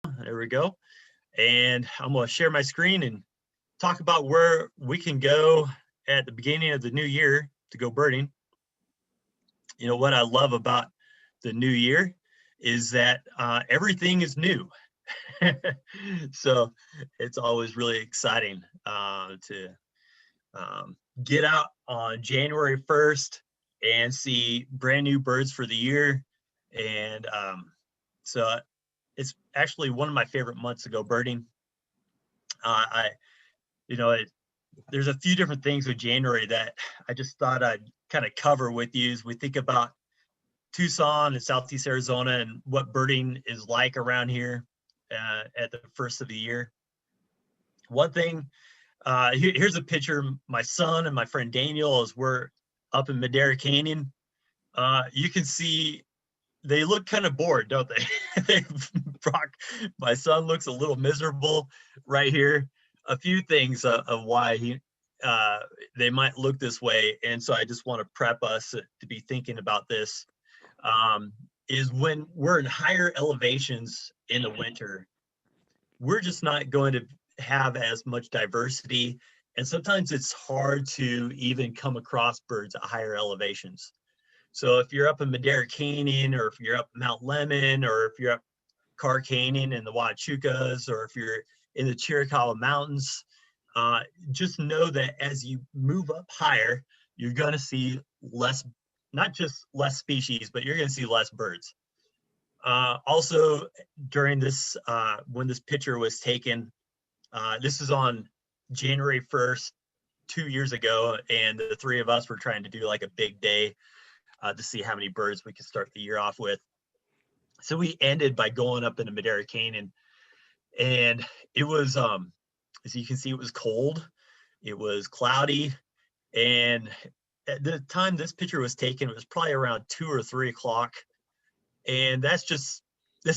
There we go. And I'm going to share my screen and talk about where we can go at the beginning of the new year to go birding. You know, what I love about the new year is that everything is new. So it's always really exciting to get out on January 1st and see brand new birds for the year. And so it's actually one of my favorite months to go birding. I, you know, there's a few different things with January that I just thought I'd kind of cover with you as we think about Tucson and Southeast Arizona and what birding is like around here at the first of the year. One thing, here's a picture. My son and my friend Daniel, as we're up in Madera Canyon. You can see they look kind of bored, don't they? Brock, my son looks a little miserable right here. A few things of why they might look this way, and so I just want to prep us to be thinking about this. Is when we're in higher elevations in the winter, we're just not going to have as much diversity, and sometimes it's hard to even come across birds at higher elevations. So if you're up in Madera Canyon, or if you're up Mount Lemmon, or if you're up Carr Canyon in the Huachucas, or if you're in the Chiricahua Mountains, just know that as you move up higher, you're going to see less, not just less species, but you're going to see less birds. Also, during this, when this picture was taken, this is on January 1st, 2 years ago, and the three of us were trying to do like a big day to see how many birds we could start the year off with. So we ended by going up into Madera Canyon, and it was, as you can see, it was cold, it was cloudy, and at the time this picture was taken, it was probably around 2 or 3 o'clock, and that's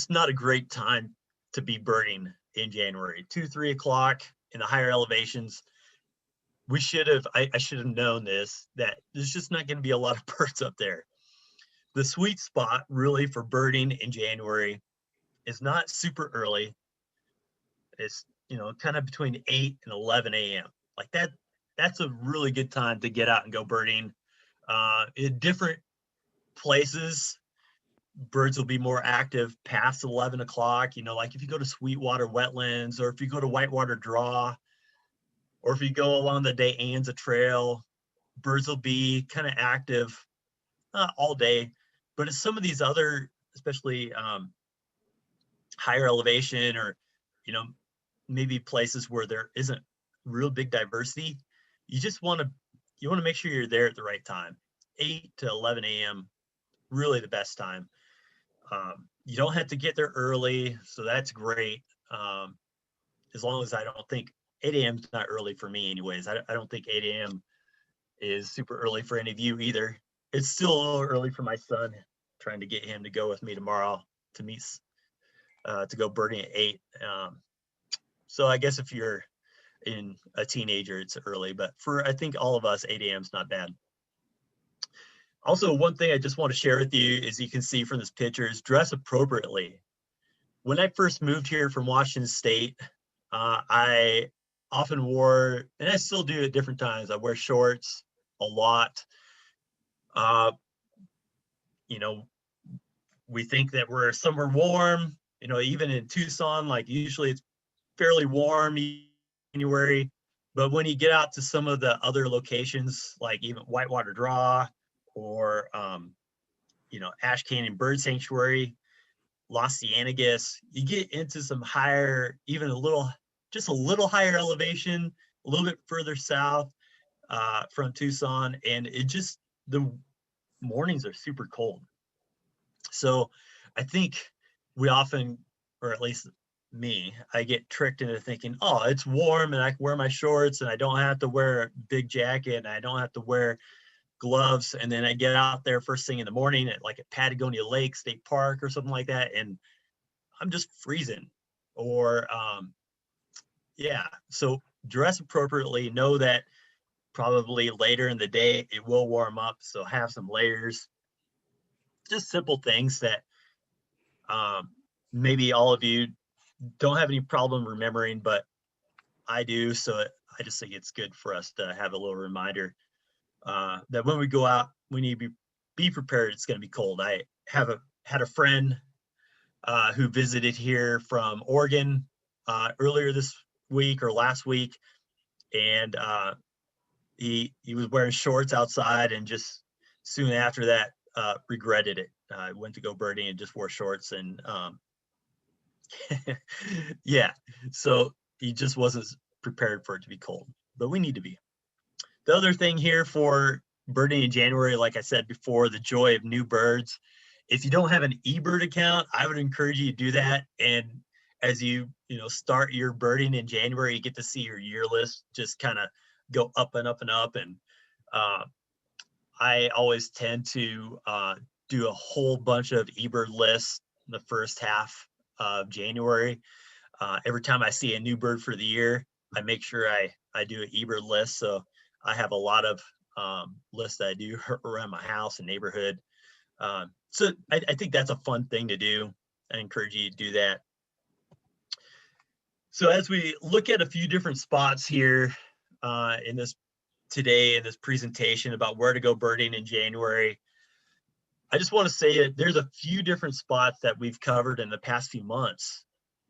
not a great time to be birding in January. 2, 3 o'clock in the higher elevations. I should have known this, that there's just not going to be a lot of birds up there. The sweet spot really for birding in January is not super early. It's, kind of between 8 and 11 a.m. Like that's a really good time to get out and go birding. In different places, birds will be more active past 11 o'clock. Like if you go to Sweetwater Wetlands, or if you go to Whitewater Draw, or if you go along the De Anza Trail, birds will be kind of active all day. But at some of these other, especially higher elevation, or maybe places where there isn't real big diversity, you want to make sure you're there at the right time. 8 to 11 a.m. really the best time. You don't have to get there early, so that's great. As long as I don't think 8 a.m. is not early for me anyways. I don't think 8 a.m. is super early for any of you either. It's still a little early for my son, trying to get him to go with me tomorrow to meet, to go birding at 8. So I guess if you're in a teenager, it's early, but for, I think, all of us, 8 a.m. is not bad. Also, one thing I just want to share with you, as you can see from this picture, is dress appropriately. When I first moved here from Washington State, I often wore, and I still do at different times, I wear shorts a lot. We think that we're somewhere warm, even in Tucson, like usually it's fairly warm January, but when you get out to some of the other locations, like even Whitewater Draw, or Ash Canyon Bird Sanctuary, Los Cienegos, you get into some higher, even just a little higher elevation, a little bit further south from Tucson, and the mornings are super cold. So I think we often, or at least me, I get tricked into thinking, oh, it's warm and I can wear my shorts and I don't have to wear a big jacket and I don't have to wear gloves. And then I get out there first thing in the morning at Patagonia Lake State Park or something like that, and I'm just freezing. Or so dress appropriately. Know that probably later in the day it will warm up, so have some layers. Just simple things that maybe all of you don't have any problem remembering, but I do. So I just think it's good for us to have a little reminder that when we go out, we need to be prepared. It's going to be cold. I had a friend who visited here from Oregon earlier this week or last week, and he was wearing shorts outside, and just soon after that regretted it. Went to go birding and just wore shorts, and yeah, so he just wasn't prepared for it to be cold, but we need to be. The other thing here for birding in January, like I said before, the joy of new birds. If you don't have an eBird account, I would encourage you to do that. And as you start your birding in January, you get to see your year list just kind of go up and up and up. And I always tend to do a whole bunch of eBird lists in the first half of January. Every time I see a new bird for the year, I make sure I do an eBird list. So I have a lot of lists that I do around my house and neighborhood. So I think that's a fun thing to do. I encourage you to do that. So as we look at a few different spots here in this presentation about where to go birding in January, I just want to say that there's a few different spots that we've covered in the past few months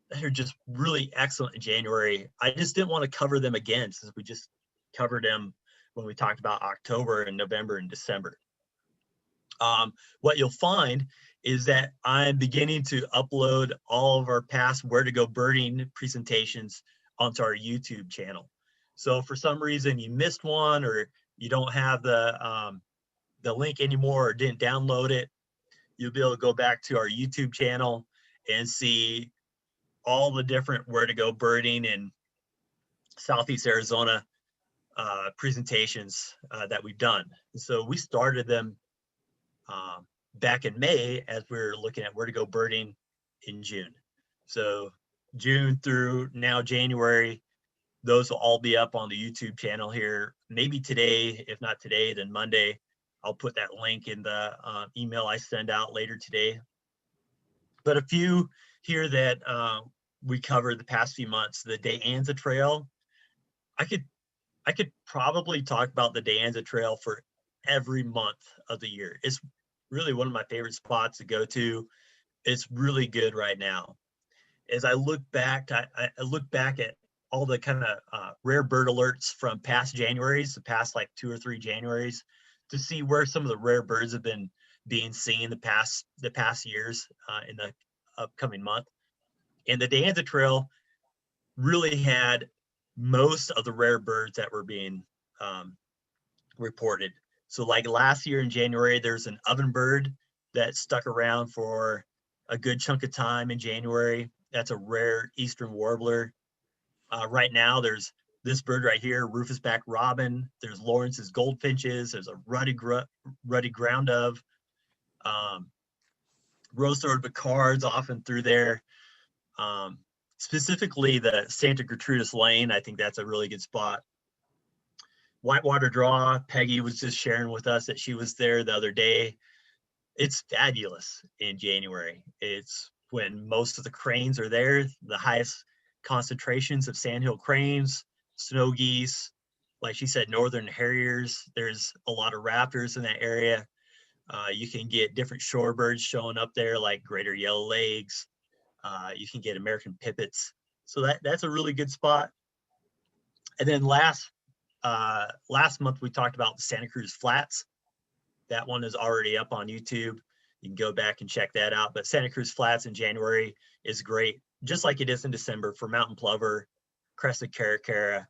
that are just really excellent in January. I just didn't want to cover them again since we just covered them when we talked about October and November and December. What you'll find is that I'm beginning to upload all of our past where to go birding presentations onto our YouTube channel. So for some reason you missed one, or you don't have the link anymore, or didn't download it, you'll be able to go back to our YouTube channel and see all the different where to go birding in Southeast Arizona presentations that we've done. So we started them back in May as we were looking at where to go birding in June. So June through now January, those will all be up on the YouTube channel here. Maybe today, if not today, then Monday. I'll put that link in the email I send out later today. But a few here that we covered the past few months. The De Anza Trail. I could probably talk about the De Anza Trail for every month of the year. It's really one of my favorite spots to go to. It's really good right now. As I look back, I look back at all the kind of rare bird alerts from past Januaries, the past like 2 or 3 Januaries, to see where some of the rare birds have been being seen the past years in the upcoming month. And the De Anza Trail really had most of the rare birds that were being reported. So like last year in January, there's an ovenbird that stuck around for a good chunk of time in January. That's a rare eastern warbler. Right now, there's this bird right here, rufous-back robin. There's Lawrence's goldfinches. There's a ruddy ground dove. Rose-throated Picards often through there. Specifically the Santa Gertrudis Lane, I think that's a really good spot. Whitewater Draw, Peggy was just sharing with us that she was there the other day. It's fabulous in January. It's when most of the cranes are there, the highest concentrations of sandhill cranes, snow geese, like she said, northern harriers. There's a lot of raptors in that area. You can get different shorebirds showing up there, like greater yellow legs. You can get American pipits. So that's a really good spot. And then last month we talked about the Santa Cruz Flats. That one is already up on YouTube. You can go back and check that out. But Santa Cruz Flats in January is great, just like it is in December for mountain plover, crested caracara.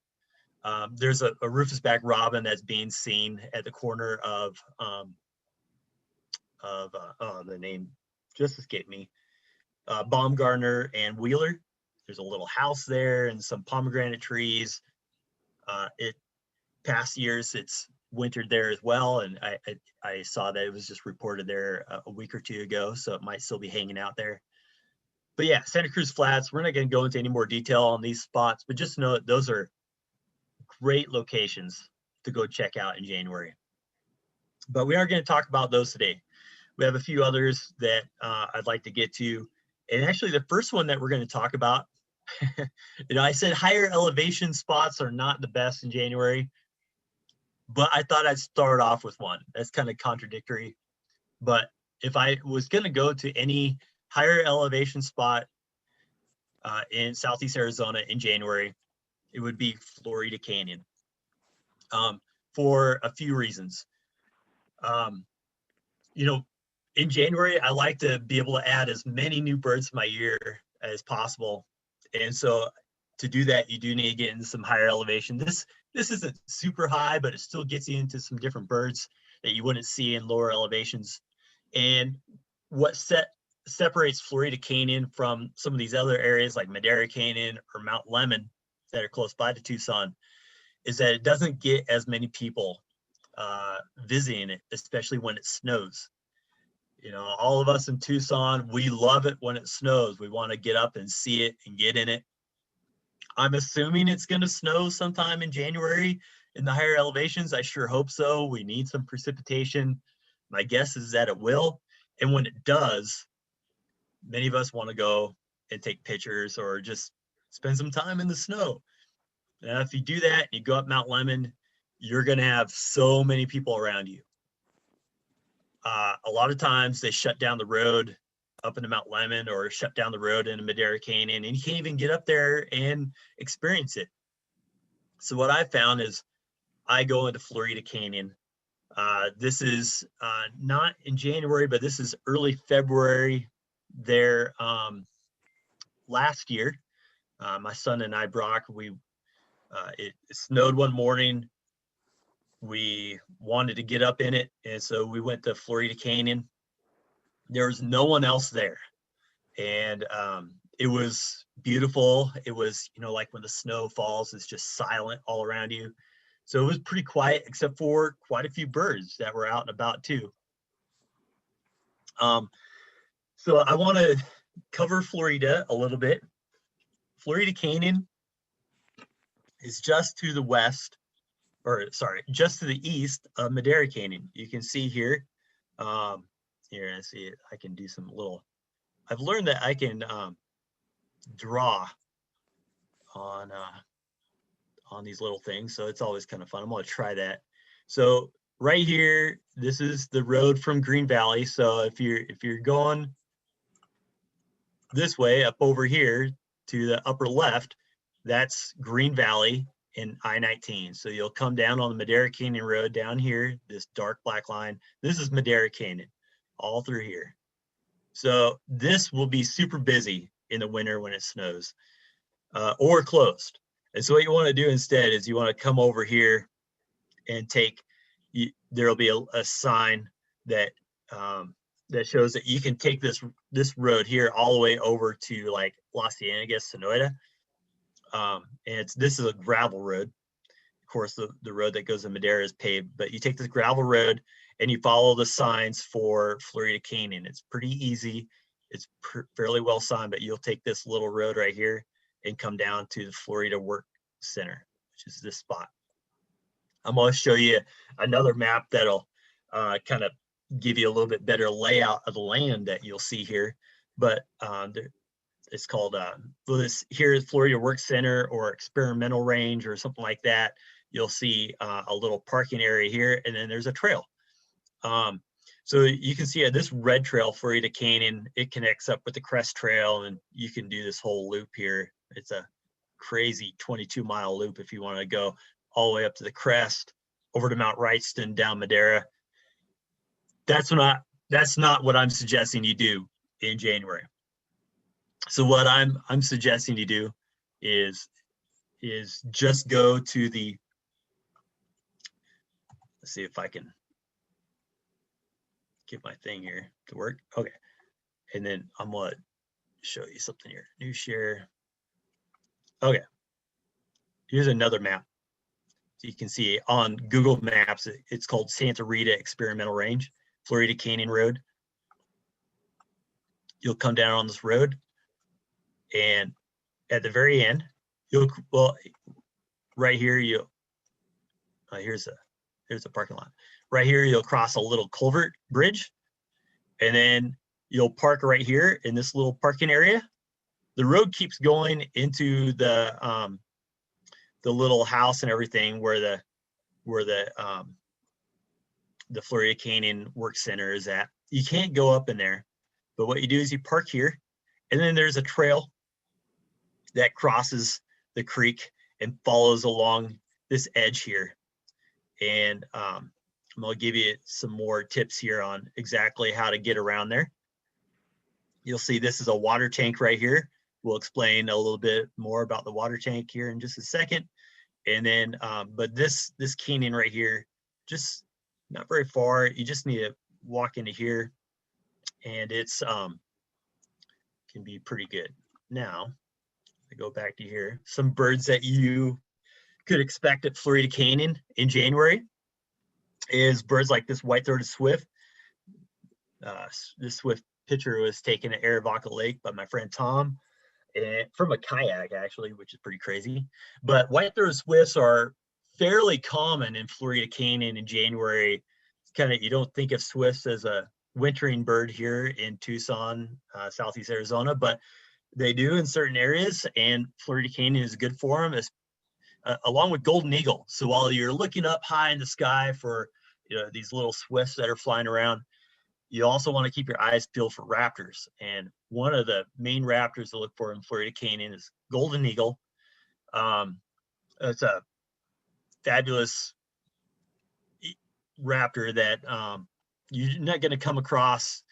There's a rufous-back robin that's being seen at the corner of the name just escaped me. Baumgartner and Wheeler. There's a little house there and some pomegranate trees. Past years it's wintered there as well, and I saw that it was just reported there a week or two ago, so it might still be hanging out there. But yeah, Santa Cruz Flats, we're not going to go into any more detail on these spots, but just know that those are great locations to go check out in January. But we are going to talk about those today. We have a few others that I'd like to get to. And actually the first one that we're going to talk about You know, I said higher elevation spots are not the best in January, but I thought I'd start off with one. That's kind of contradictory. But if I was going to go to any higher elevation spot in Southeast Arizona in January, it would be Florida Canyon, for a few reasons. You know, in January, I like to be able to add as many new birds to my year as possible. And so to do that, you do need to get into some higher elevation. This isn't super high, but it still gets you into some different birds that you wouldn't see in lower elevations. And what separates Florida Canyon from some of these other areas like Madera Canyon or Mount Lemmon that are close by to Tucson is that it doesn't get as many people visiting it, especially when it snows. You know, all of us in Tucson, we love it when it snows. We want to get up and see it and get in it. I'm assuming it's going to snow sometime in January in the higher elevations. I sure hope so. We need some precipitation. My guess is that it will. And when it does, many of us want to go and take pictures or just spend some time in the snow. Now, if you do that and you go up Mount Lemmon, you're going to have so many people around you. A lot of times they shut down the road up into Mount Lemmon or shut down the road into Madera Canyon, and you can't even get up there and experience it. So what I found is I go into Florida Canyon. This is not in January, but this is early February there. Last year, my son and I, Brock, it snowed one morning. We wanted to get up in it, and so we went to Florida Canyon. There was no one else there, and it was beautiful. It was, you know, like when the snow falls, it's just silent all around you. So it was pretty quiet, except for quite a few birds that were out and about too. So I want to cover Florida a little bit. Florida Canyon is just to the west, or sorry, just to the east of Madera Canyon. You can see here. Here, I see it. I can do some little. I've learned that I can draw on these little things, so it's always kind of fun. I'm going to try that. So right here, this is the road from Green Valley. So if you're going this way up over here to the upper left, that's Green Valley in I-19. So you'll come down on the Madera Canyon Road down here, this dark black line. This is Madera Canyon, all through here. So this will be super busy in the winter when it snows, or closed. And so what you want to do instead is you want to come over here and there'll be a sign that that shows that you can take this road here all the way over to like Las Ciénegas, Sonoita. And this is a gravel road. Of course, the road that goes to Madera is paved, but you take this gravel road and you follow the signs for Florida Canyon. It's pretty easy. It's fairly well signed, but you'll take this little road right here and come down to the Florida Work Center, which is this spot. I'm going to show you another map that'll kind of give you a little bit better layout of the land that you'll see here. But it's called this here is Florida Work Center or Experimental Range or something like that. You'll see a little parking area here, and then there's a trail. So you can see this red trail, Florida Canyon, it connects up with the Crest Trail, and you can do this whole loop here. It's a crazy 22-mile loop if you want to go all the way up to the Crest, over to Mount Wrightston, down Madera. That's not what I'm suggesting you do in January. So what I'm suggesting you do is just go to the, let's see if I can get my thing here to work. Okay. And then I'm going to show you something here. New share. Okay. Here's another map. So you can see on Google Maps, it's called Santa Rita Experimental Range, Florida Canyon Road. You'll come down on this road, and at the very end, right here, here's the parking lot. Right here, you'll cross a little culvert bridge, and then you'll park right here in this little parking area. the road keeps going into the little house and everything where the Florida Canyon Work Center is at. You can't go up in there, but what you do is you park here, and then there's a trail that crosses the creek and follows along this edge here. And I'm going to give you some more tips here on exactly how to get around there. You'll see this is a water tank right here. We'll explain a little bit more about the water tank here in just a second. And then, but this canyon right here, just not very far. You just need to walk into here, and it's can be pretty good. Now, I go back to here. Some birds that you could expect at Florida Canyon in January is birds like this white-throated swift. This swift picture was taken at Aravaca Lake by my friend Tom, and from a kayak actually, which is pretty crazy. But white-throated swifts are fairly common in Florida Canyon in January. It's kind of, you don't think of swifts as a wintering bird here in Tucson, southeast Arizona, but they do in certain areas, and Florida Canyon is good for them, along with golden eagle. So while you're looking up high in the sky for these little swifts that are flying around, you also want to keep your eyes peeled for raptors. And one of the main raptors to look for in Florida Canyon is golden eagle. It's a fabulous raptor that you're not going to come across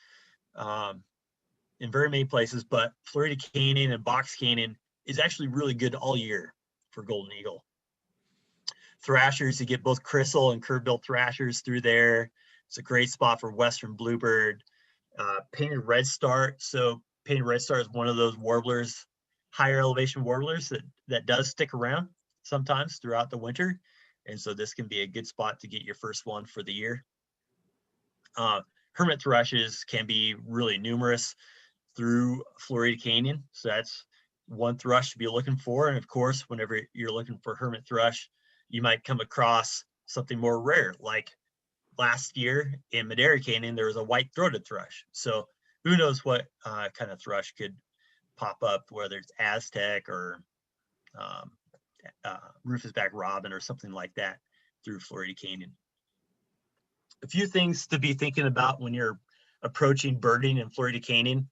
in very many places, but Florida Canyon and Box Canyon is actually really good all year for golden eagle. Thrashers, you get both crystal and curve-billed thrashers through there. It's a great spot for western bluebird. Painted redstart. So painted redstart is one of those warblers, higher elevation warblers that does stick around sometimes throughout the winter. And so this can be a good spot to get your first one for the year. Hermit thrushes can be really numerous through Florida Canyon. So that's one thrush to be looking for. And of course, whenever you're looking for hermit thrush, you might come across something more rare. Like last year in Madera Canyon, there was a white-throated thrush. So who knows what kind of thrush could pop up, whether it's Aztec or Rufus-back robin or something like that through Florida Canyon. A few things to be thinking about when you're approaching birding in Florida Canyon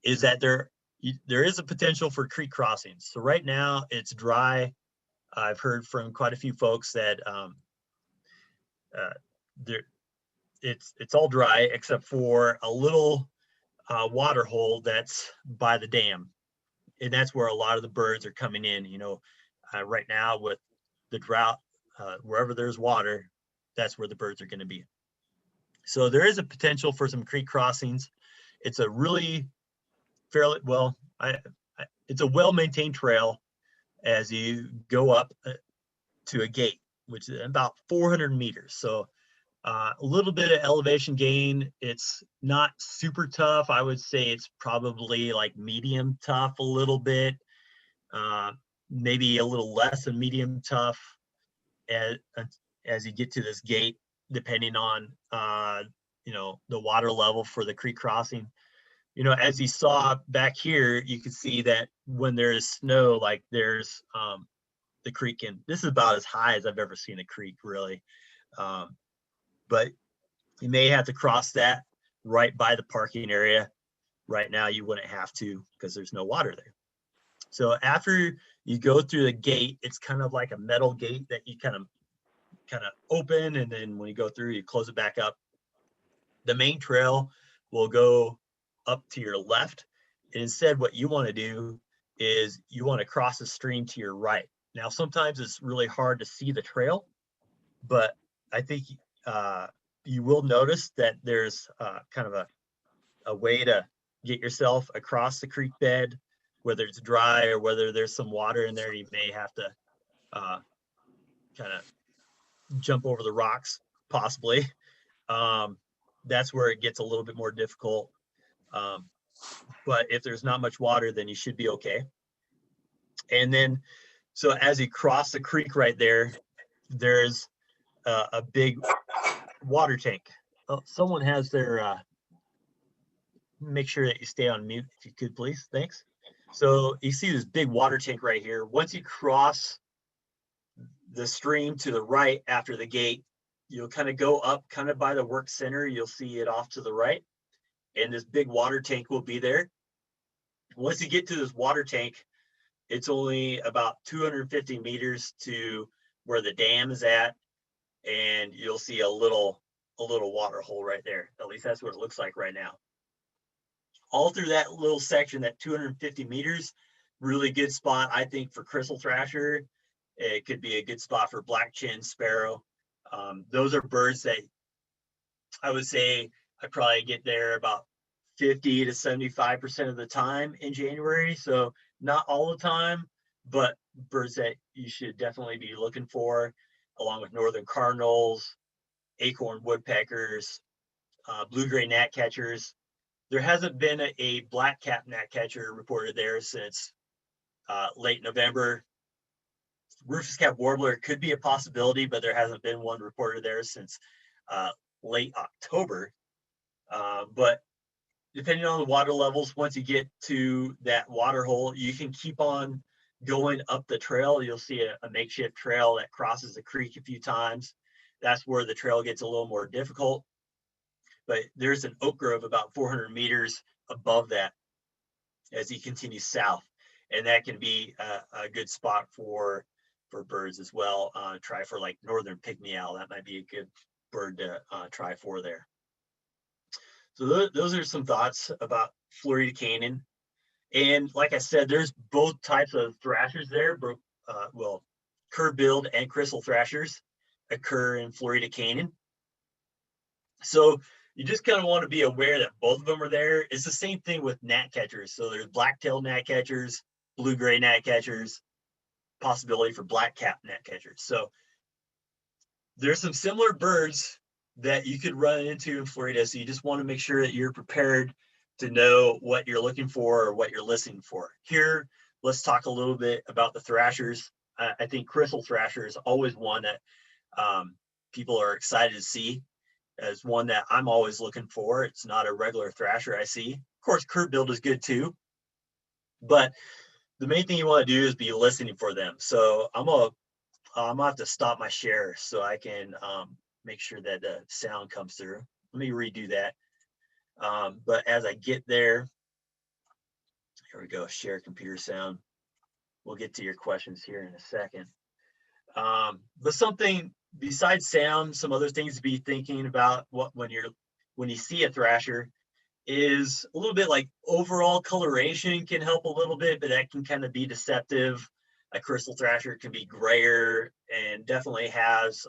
is that there is a potential for creek crossings. So right now it's dry. I've heard from quite a few folks that it's all dry except for a little water hole that's by the dam, and that's where a lot of the birds are coming in. Right now with the drought, wherever there's water, that's where the birds are going to be. So there is a potential for some creek crossings. It's a really fairly it's a well-maintained trail as you go up to a gate, which is about 400 meters. So a little bit of elevation gain. It's not super tough. I would say it's probably like medium tough a little bit, maybe a little less than medium tough as you get to this gate, depending on the water level for the creek crossing. As you saw back here, you can see that when there is snow, like there's the creek, and this is about as high as I've ever seen a creek, really. But you may have to cross that right by the parking area. Right now, you wouldn't have to because there's no water there. So after you go through the gate, it's kind of like a metal gate that you kind of open, and then when you go through, you close it back up. The main trail will go up to your left, and instead what you want to do is you want to cross the stream to your right. Now sometimes it's really hard to see the trail, but I think you will notice that there's kind of a way to get yourself across the creek bed, whether it's dry or whether there's some water in there. You may have to kind of jump over the rocks, possibly. That's where it gets a little bit more difficult. But if there's not much water, then you should be okay. And then, so as you cross the creek right there, there's a big water tank. Oh, someone has their, make sure that you stay on mute if you could, please. Thanks. So you see this big water tank right here. Once you cross the stream to the right after the gate, you'll kind of go up kind of by the work center. You'll see it off to the right, and this big water tank will be there. Once you get to this water tank, it's only about 250 meters to where the dam is at, and you'll see a little water hole right there. At least that's what it looks like right now. All through that little section, that 250 meters, really good spot, I think, for crystal thrasher. It could be a good spot for black chin sparrow. Those are birds that I would say I probably get there about 50 to 75% of the time in January. So not all the time, but birds that you should definitely be looking for, along with northern cardinals, acorn woodpeckers, blue-gray gnatcatchers. There hasn't been a black cap gnatcatcher reported there since late November. Rufous cap warbler could be a possibility, but there hasn't been one reported there since late October. But depending on the water levels, once you get to that water hole, you can keep on going up the trail. You'll see a makeshift trail that crosses the creek a few times. That's where the trail gets a little more difficult. But there's an oak grove about 400 meters above that as you continue south. And that can be a good spot for birds as well. Try for like northern pygmy owl. That might be a good bird to try for there. So those are some thoughts about Florida Canyon. And like I said, there's both types of thrashers there. Well, curve-billed and crystal thrashers occur in Florida Canyon. So you just kind of want to be aware that both of them are there. It's the same thing with gnatcatchers. So there's black-tailed gnatcatchers, blue-gray gnatcatchers, possibility for black-cap gnatcatchers. So there's some similar birds that you could run into in Florida. So you just want to make sure that you're prepared to know what you're looking for or what you're listening for. Here, let's talk a little bit about the thrashers. I think crystal thrasher is always one that people are excited to see, as one that I'm always looking for. It's not a regular thrasher I see. Of course, curve-billed is good too, but the main thing you want to do is be listening for them. So I'm gonna have to stop my share so I can make sure that the sound comes through. Let me redo that. But as I get there, here we go, share computer sound. We'll get to your questions here in a second. But something besides sound, some other things to be thinking about when you see a thrasher is a little bit like overall coloration can help a little bit, but that can kind of be deceptive. A crystal thrasher can be grayer and definitely has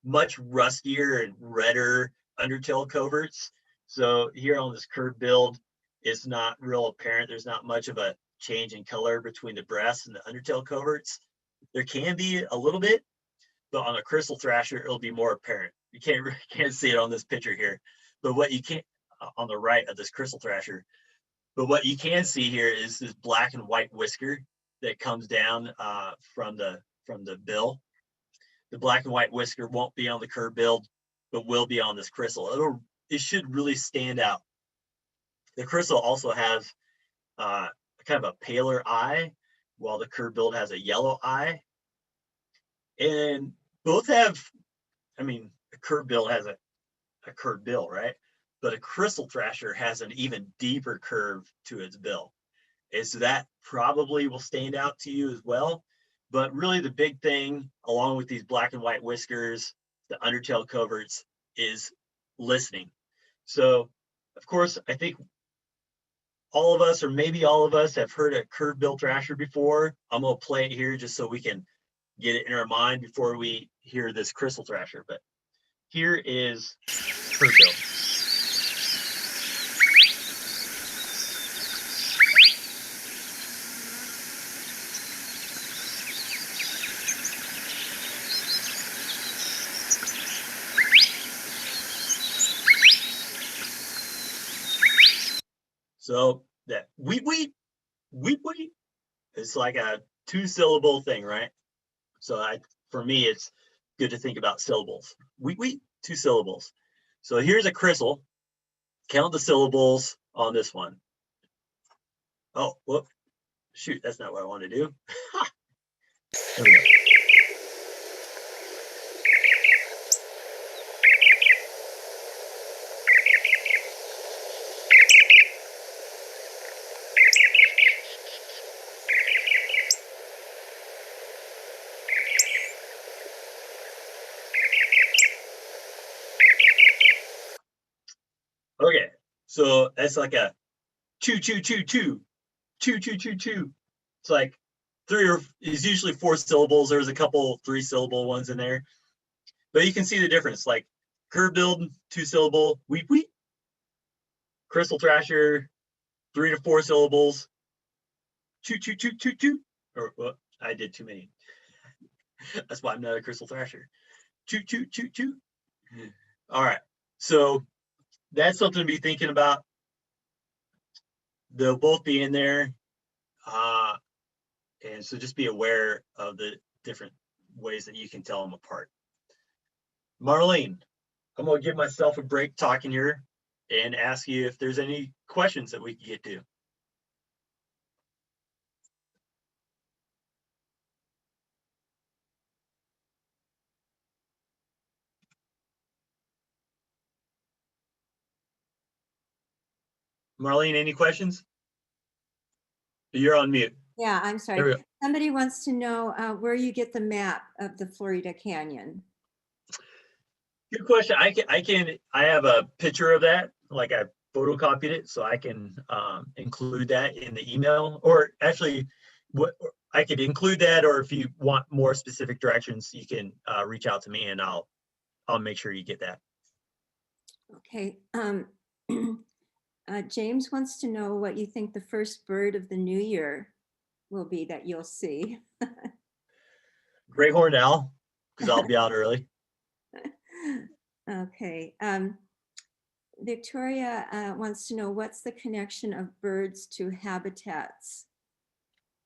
much rustier and redder undertail coverts. So here on this curved build, it's not real apparent. There's not much of a change in color between the breasts and the undertail coverts. There can be a little bit, but on a crystal thrasher, it'll be more apparent. You can't see it on this picture here, but what you can on the right of this crystal thrasher, but what you can see here is this black and white whisker that comes down from the bill. The black and white whisker won't be on the curve build, but will be on this crystal. It should really stand out. The crystal also has kind of a paler eye, while the curve build has a yellow eye. And both have, I mean, a curve bill has a curved bill, right? But a crystal thrasher has an even deeper curve to its bill. And so that probably will stand out to you as well. But really the big thing, along with these black and white whiskers, the undertail coverts, is listening. So, of course, I think all of us, or maybe all of us, have heard a curved bill thrasher before. I'm going to play it here just so we can get it in our mind before we hear this crystal thrasher. But here is curved bill. So that weep, it's like a 2-syllable thing, right? So for me, it's good to think about syllables. Weep, 2 syllables. So here's a crystal. Count the syllables on this one. Oh, whoop. Shoot, that's not what I want to do. There we go. Okay, so that's like a choo choo choo choo choo choo choo choo. It's like it's usually 4 syllables. There's a couple 3-syllable ones in there, but you can see the difference. Like curve build, 2-syllable, weep weep. Crystal thrasher, 3 to 4 syllables. Choo choo choo choo choo. Or well, I did too many. That's why I'm not a crystal thrasher. Choo choo choo choo. All right, so that's something to be thinking about. They'll both be in there. And so just be aware of the different ways that you can tell them apart. Marlene, I'm going to give myself a break talking here and ask you if there's any questions that we can get to. Marlene, any questions? You're on mute. Yeah, I'm There we sorry. go. Somebody wants to know where you get the map of the Florida Canyon. Good question. I have a picture of that, like I photocopied it, so I can include that in the email. Or actually, I could include that, or if you want more specific directions, you can reach out to me and I'll make sure you get that. Okay. James wants to know what you think the first bird of the new year will be that you'll see. Great horned owl, because I'll be out early. Okay. Victoria wants to know what's the connection of birds to habitats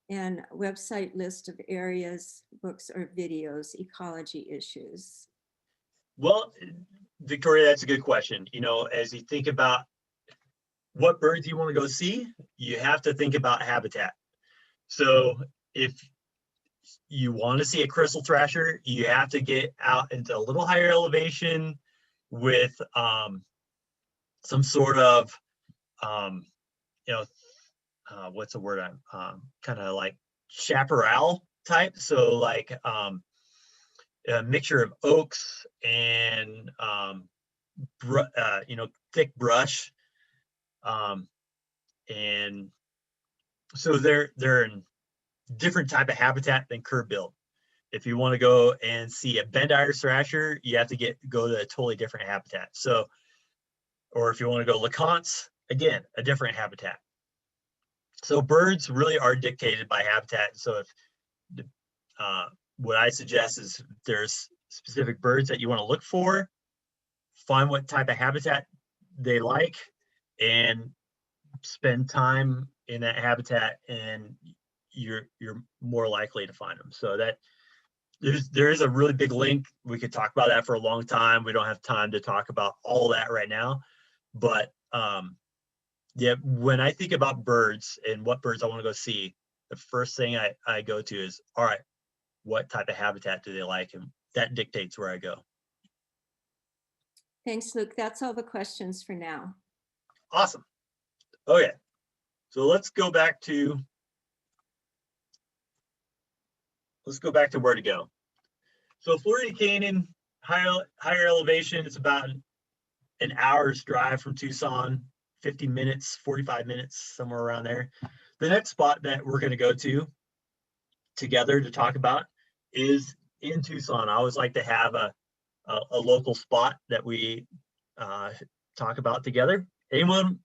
and website list of areas, books, or videos, ecology issues. Well, Victoria, that's a good question. You know, as you think about what birds you want to go see, you have to think about habitat. So if you want to see a crystal thrasher, you have to get out into a little higher elevation with some sort of, you know, what's the word I'm kind of like chaparral type. So like a mixture of oaks and, you know, thick brush. And so they're in different type of habitat than curb build. If you want to go and see a bend iris thrasher, you have to go to a totally different habitat. So, or if you want to go LeConte's, again, a different habitat. So birds really are dictated by habitat. So if what I suggest is there's specific birds that you want to look for, find what type of habitat they like, and spend time in that habitat, and you're more likely to find them. So that there is a really big link. We could talk about that for a long time. We don't have time to talk about all that right now, but yeah, when I think about birds and what birds I want to go see, the first thing I go to is, all right, what type of habitat do they like? And that dictates where I go. Thanks, Luke. That's all the questions for now. Awesome. Okay, so let's go back to where to go. So Florida Canyon, higher elevation, it's about an hour's drive from Tucson, 50 minutes, 45 minutes, somewhere around there. The next spot that we're going to go to together to talk about is in Tucson. I always like to have a local spot that we talk about together. Anyone,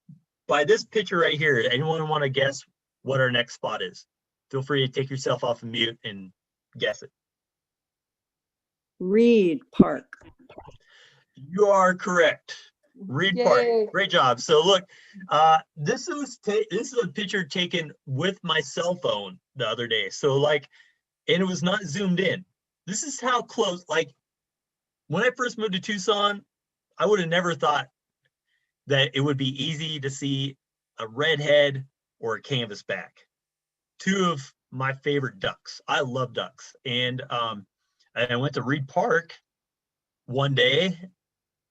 by this picture right here, anyone want to guess what our next spot is? Feel free to take yourself off of mute and guess it. Reed Park. You are correct. Reed Park. Great job. So look, this is a picture taken with my cell phone the other day. So like, and it was not zoomed in. This is how close, like when I first moved to Tucson, I would have never thought that it would be easy to see a redhead or a canvasback. Two of my favorite ducks. I love ducks. And I went to Reed Park one day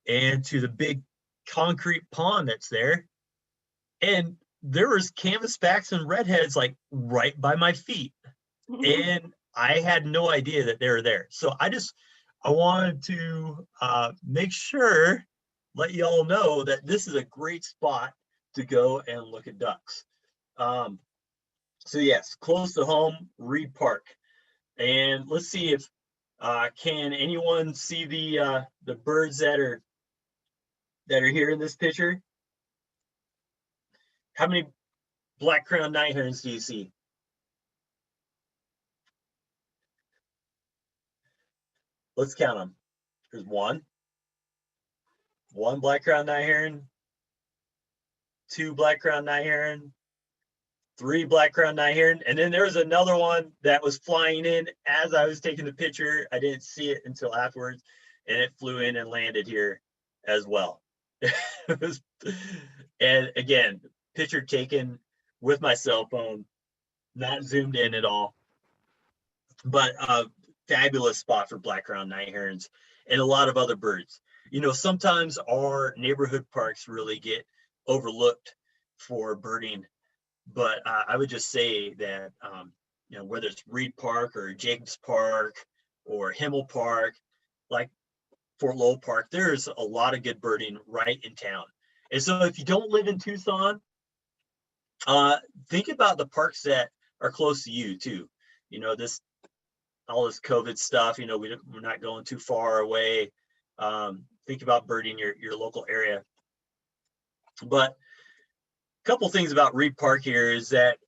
and to the big concrete pond that's there. And there was canvasbacks and redheads like right by my feet. And I had no idea that they were there. So I wanted to make sure, let you all know that this is a great spot to go and look at ducks. So yes, close to home, Reed Park. And let's see if can anyone see the birds that are here in this picture? How many black-crowned night herons do you see? Let's count them. There's one black-crowned night heron, two black-crowned night heron, three black-crowned night heron, and then there's another one that was flying in as I was taking the picture. I didn't see it until afterwards, and it flew in and landed here as well. And again, picture taken with my cell phone, not zoomed in at all, but a fabulous spot for black-crowned night herons and a lot of other birds. You know, sometimes our neighborhood parks really get overlooked for birding, but I would just say that, you know, whether it's Reed Park or Jacobs Park or Himmel Park, like Fort Lowell Park, there's a lot of good birding right in town. And so if you don't live in Tucson, think about the parks that are close to you too. You know, all this COVID stuff, you know, we're not going too far away. Think about birding your local area. But a couple things about Reed Park here is that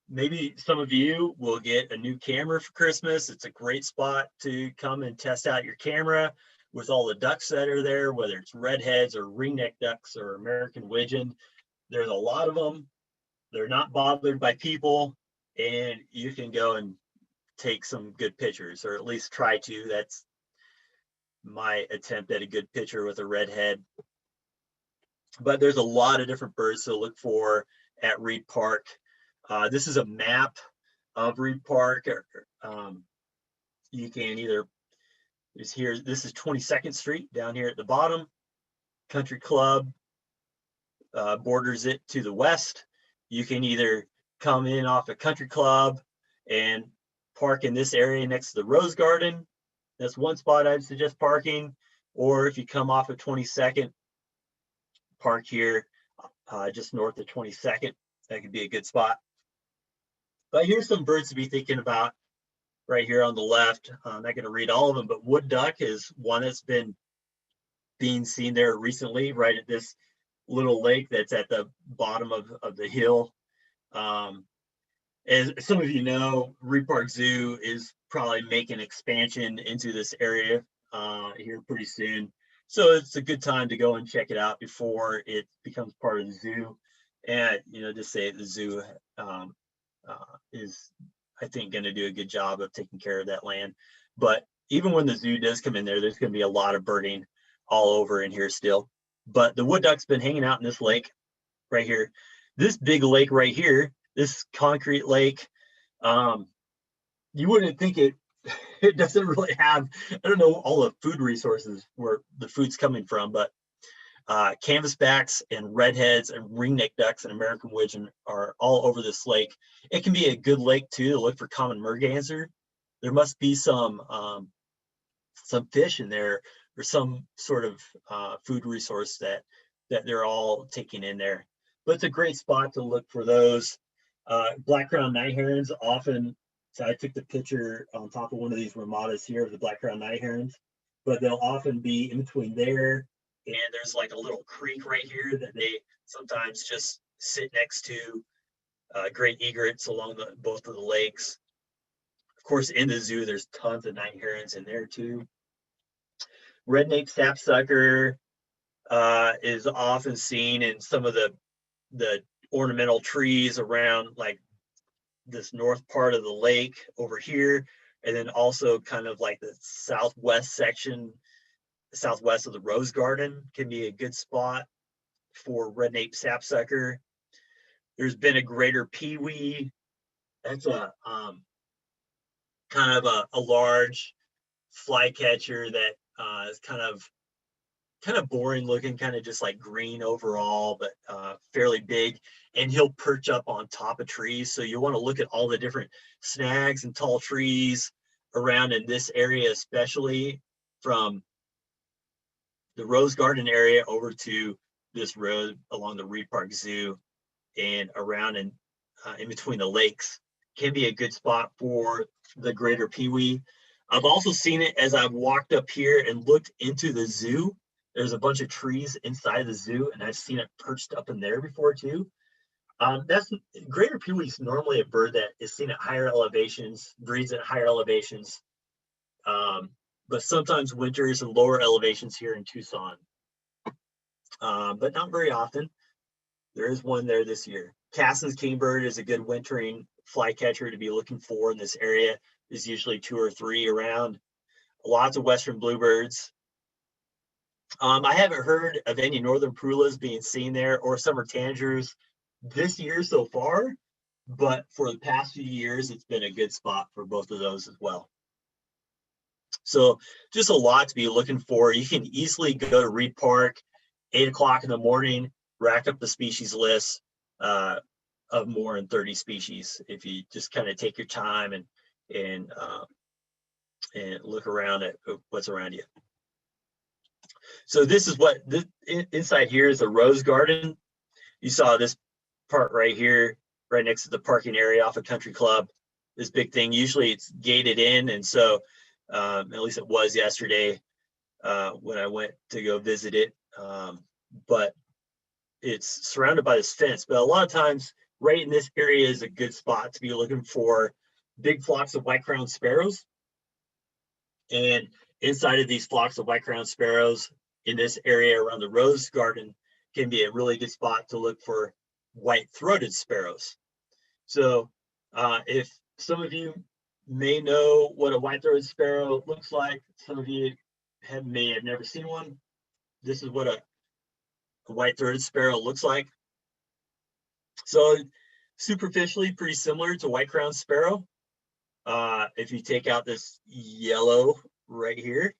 maybe some of you will get a new camera for Christmas. It's a great spot to come and test out your camera with all the ducks that are there, whether it's redheads or ringneck ducks or American widgeon. There's a lot of them. They're not bothered by people, and you can go and take some good pictures, or at least try to. That's my attempt at a good picture with a redhead. But there's a lot of different birds to look for at Reed Park. This is a map of Reed Park. You can either, this is 22nd Street down here at the bottom. Country Club borders it to the west. You can either come in off a Country Club and park in this area next to the Rose Garden. That's one spot I'd suggest parking. Or if you come off of 22nd, park here just north of 22nd. That could be a good spot. But here's some birds to be thinking about right here on the left. I'm not going to read all of them, but wood duck is one that's been being seen there recently, right at this little lake that's at the bottom of the hill. As some of you know, Reed Park Zoo is probably making expansion into this area here pretty soon. So it's a good time to go and check it out before it becomes part of the zoo. And, you know, just say the zoo is, I think, going to do a good job of taking care of that land. But even when the zoo does come in there, there's going to be a lot of birding all over in here still. But the wood duck's been hanging out in this lake right here. This big lake right here, this concrete lake, you wouldn't think it doesn't really have, I don't know all the food resources where the food's coming from, but canvasbacks and redheads and ringneck ducks and American widgeon are all over this lake. It can be a good lake too to look for common merganser. There must be some fish in there or some sort of food resource that they're all taking in there. But it's a great spot to look for those. Black-crowned night herons often, so I took the picture on top of one of these ramadas here of the black-crowned night herons, but they'll often be in between there, and there's like a little creek right here that they sometimes just sit next to. Great egrets along both of the lakes. Of course, in the zoo, there's tons of night herons in there too. Red-naped sapsucker is often seen in some of the ornamental trees around like this north part of the lake over here, and then also kind of like the southwest section, the southwest of the Rose Garden can be a good spot for red-naped sapsucker. There's been a greater peewee. That's a kind of a large flycatcher that is kind of boring looking, kind of just like green overall, but fairly big. And he'll perch up on top of trees. So you want to look at all the different snags and tall trees around in this area, especially from the Rose Garden area over to this road along the Reed Park Zoo and around and in between the lakes can be a good spot for the greater peewee. I've also seen it as I've walked up here and looked into the zoo. There's a bunch of trees inside the zoo, and I've seen it perched up in there before too. That's greater peewee is normally a bird that is seen at higher elevations, breeds at higher elevations, but sometimes winters and lower elevations here in Tucson, but not very often. There is one there this year. Cassin's kingbird is a good wintering flycatcher to be looking for in this area. There's usually 2 or 3 around. Lots of western bluebirds. I haven't heard of any northern prulas being seen there or summer tanagers this year so far, but for the past few years, it's been a good spot for both of those as well. So just a lot to be looking for. You can easily go to Reed Park, 8 o'clock in the morning, rack up the species list of more than 30 species if you just kind of take your time and look around at what's around you. So this is what this inside here is a rose garden. You saw this part right here, right next to the parking area off a country club. This big thing, usually it's gated in, and so at least it was yesterday when I went to go visit it. But it's surrounded by this fence. But a lot of times, right in this area is a good spot to be looking for big flocks of white-crowned sparrows. And inside of these flocks of white-crowned sparrows in this area around the rose garden can be a really good spot to look for white-throated sparrows. So if some of you may know what a white-throated sparrow looks like, some of you may have never seen one. This is what a white-throated sparrow looks like. So superficially pretty similar to white-crowned sparrow. If you take out this yellow right here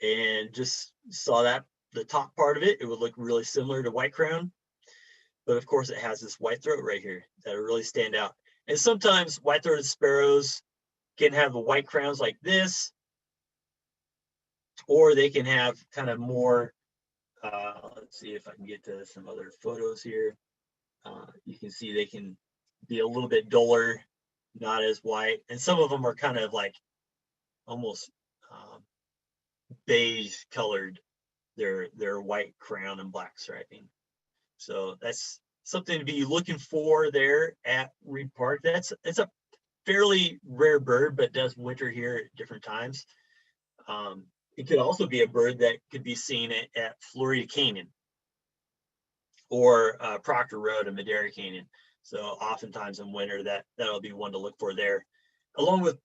and just saw that the top part of it, it would look really similar to white crown. But of course it has this white throat right here that really stand out. And sometimes white-throated sparrows can have the white crowns like this, or they can have kind of more, let's see if I can get to some other photos here. You can see they can be a little bit duller, not as white. And some of them are kind of like almost beige colored, their white crown and black striping. So that's something to be looking for there at Reed Park. It's a fairly rare bird, but does winter here at different times. It could also be a bird that could be seen at Florida Canyon or Proctor Road and Madera Canyon. So oftentimes in winter, that'll be one to look for there. Along with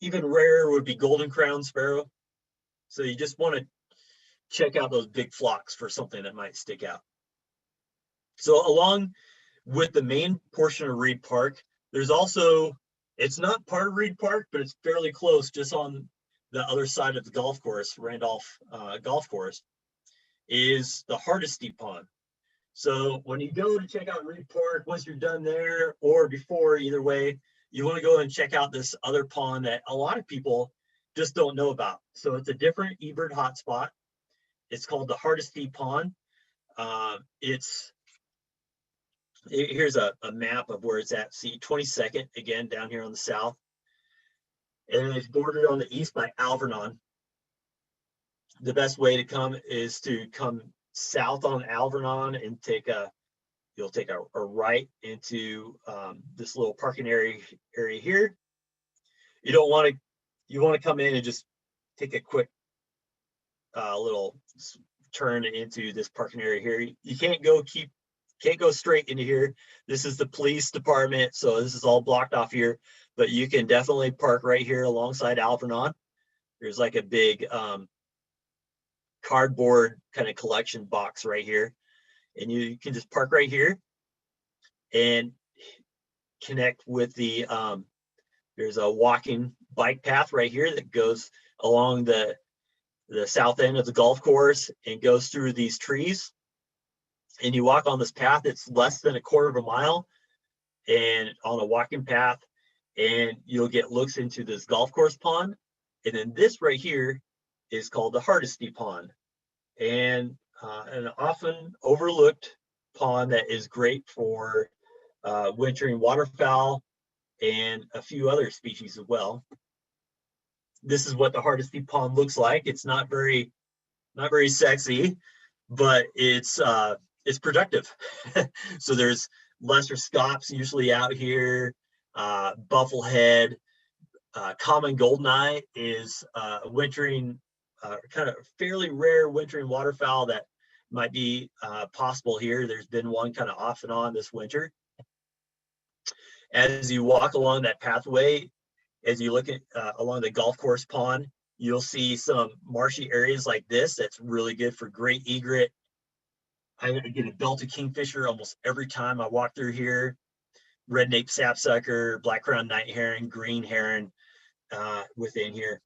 even rarer would be golden crown sparrow. So you just want to check out those big flocks for something that might stick out. So along with the main portion of Reed Park, there's also, it's not part of Reed Park, but it's fairly close, just on the other side of the golf course, Randolph Golf Course, is the Hardesty Pond. So when you go to check out Reed Park, once you're done there or before, either way, you want to go and check out this other pond that a lot of people just don't know about. So it's a different eBird hotspot. It's called the Hardesty Pond. Here's a map of where it's at. See, 22nd, again, down here on the south. And it's bordered on the east by Alvernon. The best way to come is to come south on Alvernon and you'll take a right into this little parking area here. You want to come in and just take a quick little turn into this parking area here. You can't go straight into here. This is the police department, so this is all blocked off here, but you can definitely park right here alongside Alvernon. There's like a big cardboard kind of collection box right here, and you can just park right here. And connect with the, there's a walking bike path right here that goes along the south end of the golf course and goes through these trees. And you walk on this path, it's less than a quarter of a mile and on a walking path, and you'll get looks into this golf course pond. And then this right here is called the Hardesty Pond, and an often overlooked pond that is great for wintering waterfowl and a few other species as well. This is what the Hardesty Pond looks like. It's not very sexy, but it's productive. So there's lesser scops usually out here, bufflehead, common goldeneye is wintering, kind of fairly rare wintering waterfowl that might be possible here. There's been one kind of off and on this winter. As you walk along that pathway, as you look at along the golf course pond, you'll see some marshy areas like this. That's really good for great egret. I get a belted kingfisher almost every time I walk through here. Red nape sapsucker, black crowned night heron, green heron within here.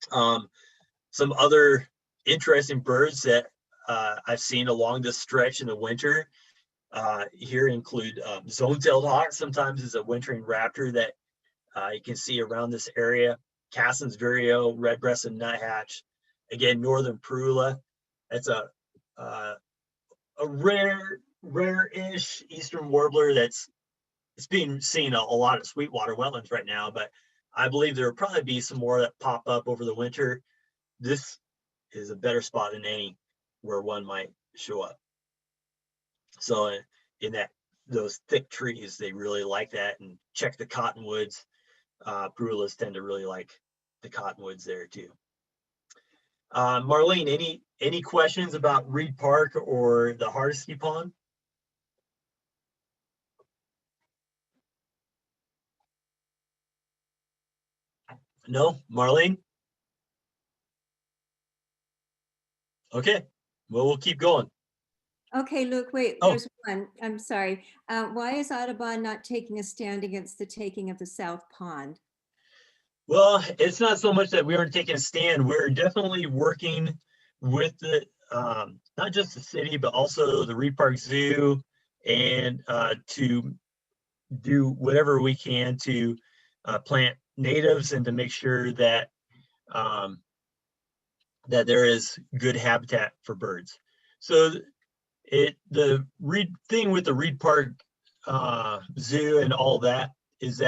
Some other interesting birds that I've seen along this stretch in the winter here include zone-tailed hawk. Sometimes is a wintering raptor that you can see around this area. Cassin's vireo, red-breasted nuthatch. Again, northern parula. That's a rare-ish eastern warbler it's being seen a lot of sweetwater wetlands right now, but I believe there will probably be some more that pop up over the winter. This is a better spot than any where one might show up. So in those thick trees, they really like that, and check the cottonwoods. Parulas tend to really like the cottonwoods there too. Marlene, any questions about Reed Park or the Hardesty Pond? No, Marlene? Okay, well, we'll keep going. Okay, Luke, wait, Oh. there's one. I'm sorry. Why is Audubon not taking a stand against the taking of the South Pond? Well, it's not so much that we aren't taking a stand. We're definitely working with the not just the city, but also the Reed Park Zoo, and to do whatever we can to plant natives and to make sure that that there is good habitat for birds. So the Reed thing with the Reed Park Zoo and all that is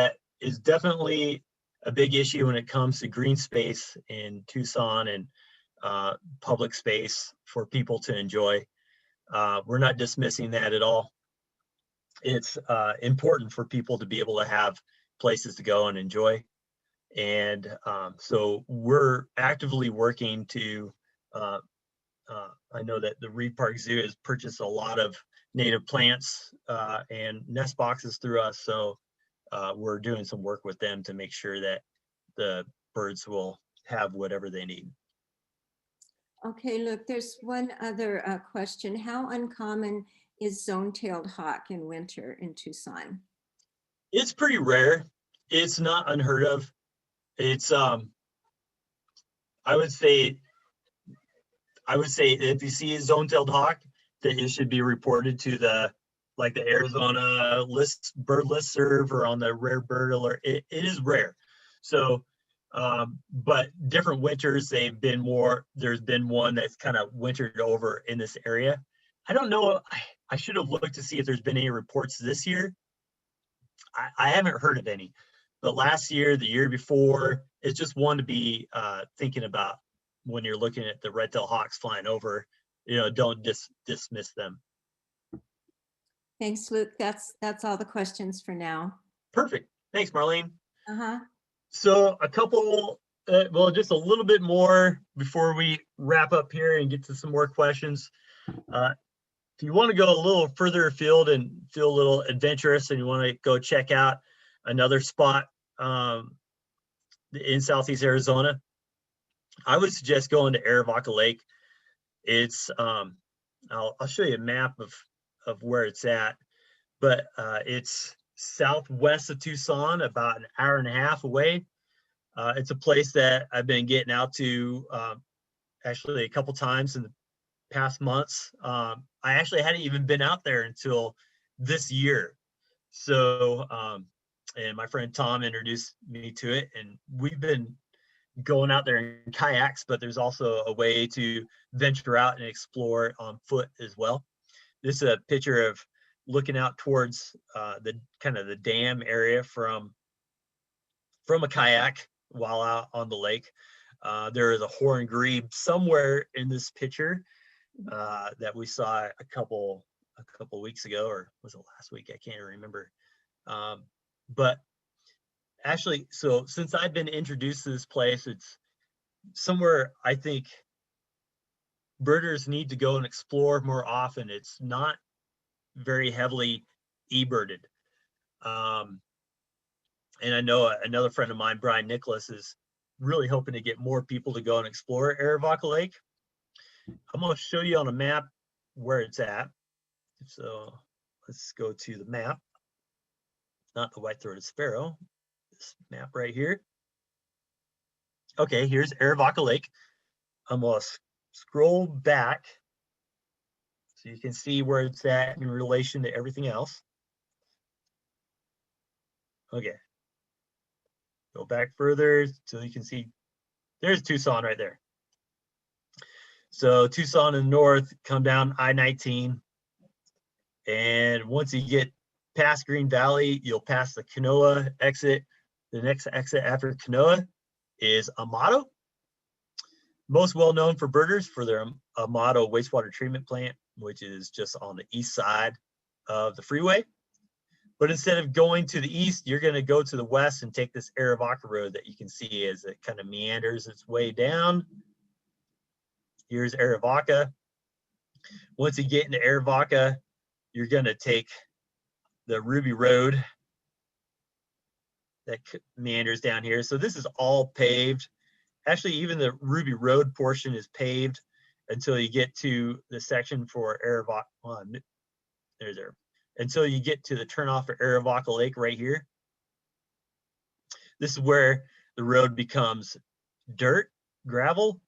definitely a big issue when it comes to green space in Tucson and public space for people to enjoy. We're not dismissing that at all. It's important for people to be able to have places to go and enjoy. And so we're actively working to, I know that the Reed Park Zoo has purchased a lot of native plants and nest boxes through us. So we're doing some work with them to make sure that the birds will have whatever they need. Okay, look, there's one other question. How uncommon is zone-tailed hawk in winter in Tucson? It's pretty rare. It's not unheard of. It's I would say if you see a zone-tailed hawk, that it should be reported to the Arizona bird listserv or on the rare bird alert. It is rare. So but different winters, there's been one that's kind of wintered over in this area. I don't know. I should have looked to see if there's been any reports this year. I haven't heard of any, but last year, the year before, it's just one to be thinking about when you're looking at the red-tailed hawks flying over. Don't dismiss them. Thanks, Luke. That's all the questions for now. Perfect. Thanks, Marlene. Uh-huh. So a couple, just a little bit more before we wrap up here and get to some more questions. If you want to go a little further afield and feel a little adventurous and you want to go check out another spot in Southeast Arizona, I would suggest going to Arivaca Lake. It's I'll show you a map of where it's at, but it's southwest of Tucson, about an hour and a half away. It's a place that I've been getting out to actually a couple times in the past months. I actually hadn't even been out there until this year. So, and my friend Tom introduced me to it, and we've been going out there in kayaks, but there's also a way to venture out and explore on foot as well. This is a picture of looking out towards the kind of the dam area from a kayak while out on the lake. There is a horned grebe somewhere in this picture that we saw a couple weeks ago, or was it last week? I can't remember. But actually, so since I've been introduced to this place, it's somewhere I think birders need to go and explore more often. It's not very heavily e-birded. And I know another friend of mine, Brian Nicholas, is really hoping to get more people to go and explore Arivaca Lake. I'm going to show you on a map where it's at. So let's go to the map, not the white-throated sparrow, this map right here. Okay, here's Arivaca Lake. I'm going to scroll back so you can see where it's at in relation to everything else. Okay. Go back further so you can see there's Tucson right there. So Tucson in the north, come down I-19. And once you get past Green Valley, you'll pass the Canoa exit. The next exit after Canoa is Amado. Most well known for birders for their Amado wastewater treatment plant, which is just on the east side of the freeway. But instead of going to the east, you're going to go to the west and take this Arivaca road that you can see as it kind of meanders its way down. Here's Arivaca. Once you get into Arivaca, you're going to take the Ruby Road that meanders down here. So this is all paved. Actually, even the Ruby Road portion is paved until you get to the section for Arivaca. There. Until you get to the turnoff for Arivaca Lake right here. This is where the road becomes dirt, gravel,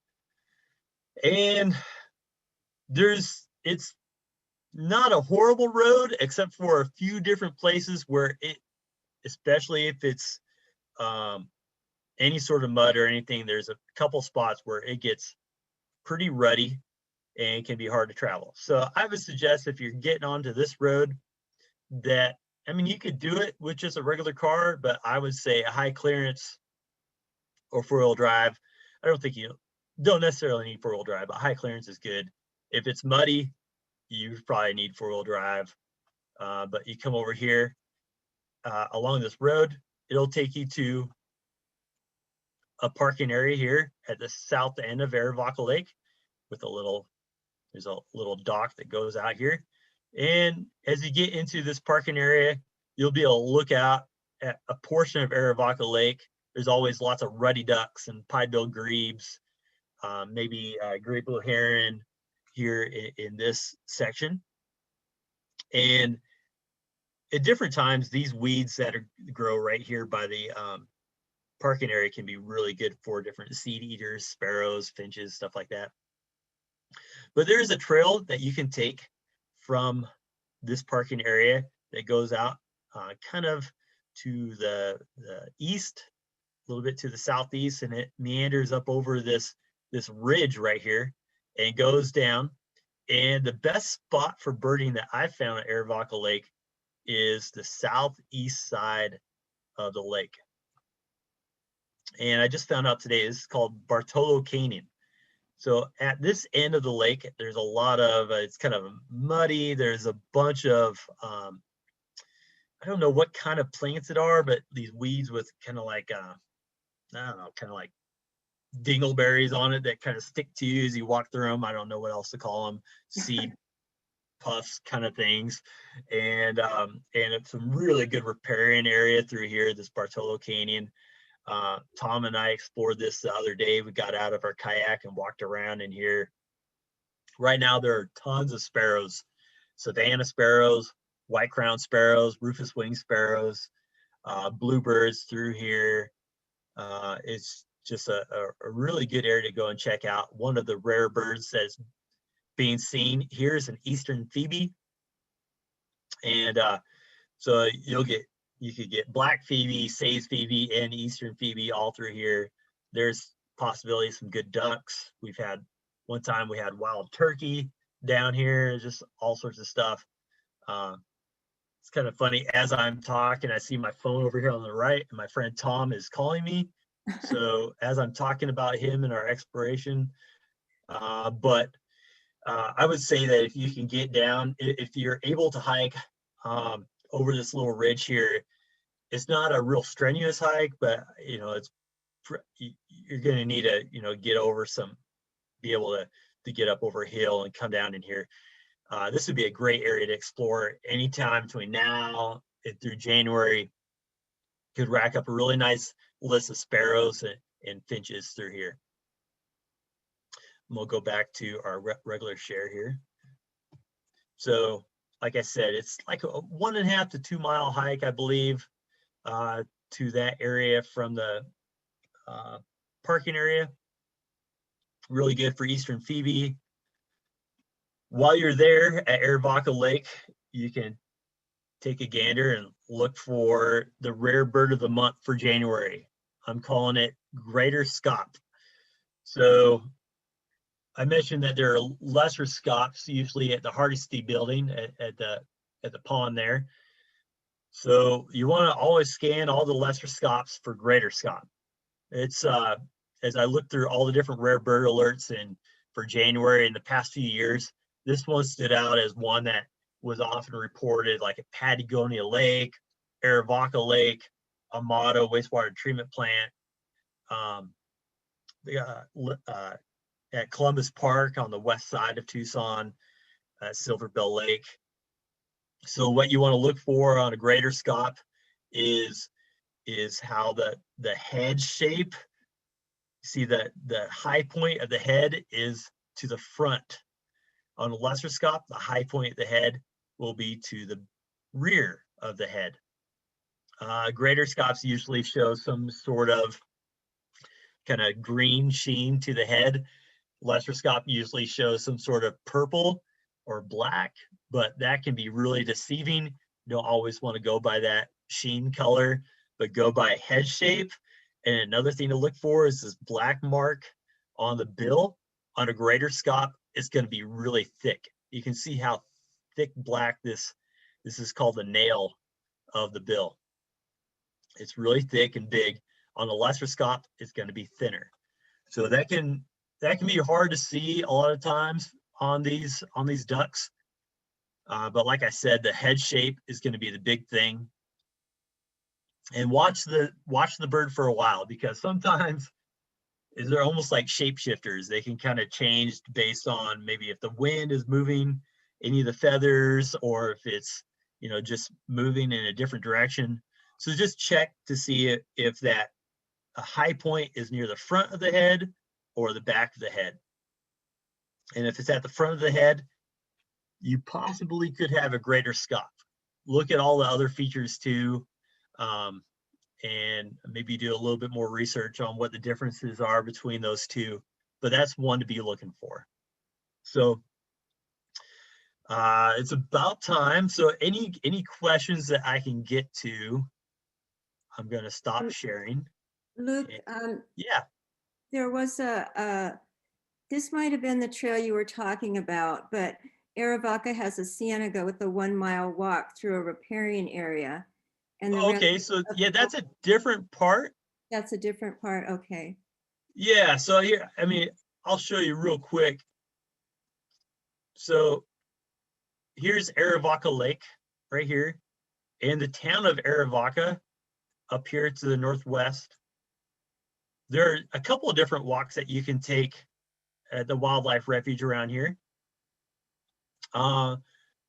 and it's not a horrible road except for a few different places where it, especially if it's any sort of mud or anything, there's a couple spots where it gets pretty rutty and can be hard to travel. So I would suggest if you're getting onto this road that, I mean, you could do it with just a regular car, but I would say a high clearance or four-wheel drive. I don't think you don't necessarily need four-wheel drive, but high clearance is good. If it's muddy, you probably need four-wheel drive. But you come over here along this road, it'll take you to a parking area here at the south end of Arivaca Lake with there's a little dock that goes out here. And as you get into this parking area, you'll be able to look out at a portion of Arivaca Lake. There's always lots of ruddy ducks and pied-billed grebes, maybe grape-bill heron here in this section. And at different times, these weeds that grow right here by the parking area can be really good for different seed eaters, sparrows, finches, stuff like that. But there's a trail that you can take from this parking area that goes out kind of to the east, a little bit to the southeast, and it meanders up over this ridge right here and goes down. And the best spot for birding that I found at Arivaca Lake is the southeast side of the lake. And I just found out today, this is called Bartolo Canyon. So at this end of the lake, there's a lot of, it's kind of muddy. There's a bunch of, I don't know what kind of plants it are, but these weeds with kind of like, I don't know, kind of like dingleberries on it that kind of stick to you as you walk through them. I don't know what else to call them, seed puffs kind of things. And it's some really good riparian area through here, this Bartolo Canyon. Tom and I explored this the other day. We got out of our kayak and walked around in here. Right now, there are tons of sparrows, savanna sparrows. white-crowned sparrows, rufous winged sparrows, bluebirds through here. It's just a really good area to go and check out. One of the rare birds that's being seen here is an eastern phoebe. And so you could get black phoebe, sage phoebe, and eastern phoebe all through here. There's possibly some good ducks. One time we had wild turkey down here, just all sorts of stuff. It's kind of funny, as I'm talking, I see my phone over here on the right, and my friend Tom is calling me. So as I'm talking about him and our exploration, but I would say that if you can get down, if you're able to hike over this little ridge here, it's not a real strenuous hike, but you're going to need to get over be able to get up over a hill and come down in here. This would be a great area to explore anytime between now and through January. Could rack up a really nice list of sparrows and finches through here. And we'll go back to our regular share here. So, like I said, it's like a 1.5 to 2 mile hike, I believe, to that area from the parking area. Really good for eastern phoebe. While you're there at Arivaca Lake, you can take a gander and look for the rare bird of the month for January. I'm calling it greater scaup. So I mentioned that there are lesser scaups usually at the Hardesty building at the pond there. So you want to always scan all the lesser scaups for greater scaup. It's as I look through all the different rare bird alerts for January in the past few years, this one stood out as one that was often reported, like at Patagonia Lake, Arivaca Lake, Amado wastewater treatment plant, at Columbus Park on the west side of Tucson, Silver Bell Lake. So what you want to look for on a greater scaup is how the head shape. See the high point of the head is to the front. On a lesser scaup, the high point of the head will be to the rear of the head. Greater scaups usually show some sort of kind of green sheen to the head. Lesser scaup usually shows some sort of purple or black, but that can be really deceiving. You don't always want to go by that sheen color, but go by head shape. And another thing to look for is this black mark on the bill. On a greater scaup, it's going to be really thick. You can see how thick black this is called the nail of the bill. It's really thick and big. On a lesser scaup, it's going to be thinner. So that can be hard to see a lot of times on these ducks. But like I said, the head shape is going to be the big thing. And watch the bird for a while, because sometimes they're almost like shapeshifters. They can kind of change based on maybe if the wind is moving any of the feathers, or if it's just moving in a different direction. So just check to see if that a high point is near the front of the head or the back of the head. And if it's at the front of the head, you possibly could have a greater scaup. Look at all the other features too, and maybe do a little bit more research on what the differences are between those two. But that's one to be looking for. So it's about time. So any questions that I can get to, I'm going to stop sharing. Luke, yeah, there was this might have been the trail you were talking about, but Arivaca has a cienega with a 1 mile walk through a riparian area. And okay, so yeah, that's a different part. That's a different part. Okay. Yeah, so here, I'll show you real quick. So here's Arivaca Lake right here, and the town of Arivaca up here to the northwest. There are a couple of different walks that you can take at the wildlife refuge around here.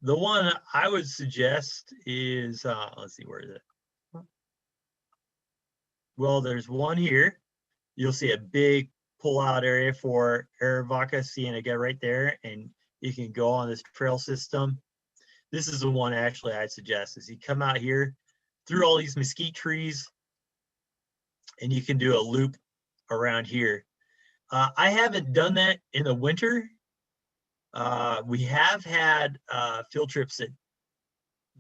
The one I would suggest is, let's see, where is it? Well, there's one here. You'll see a big pull-out area for Arivaca cienega right there, and you can go on this trail system. this is the one actually I suggest, is you come out here through all these mesquite trees and you can do a loop around here. I haven't done that in the winter. We have had field trips that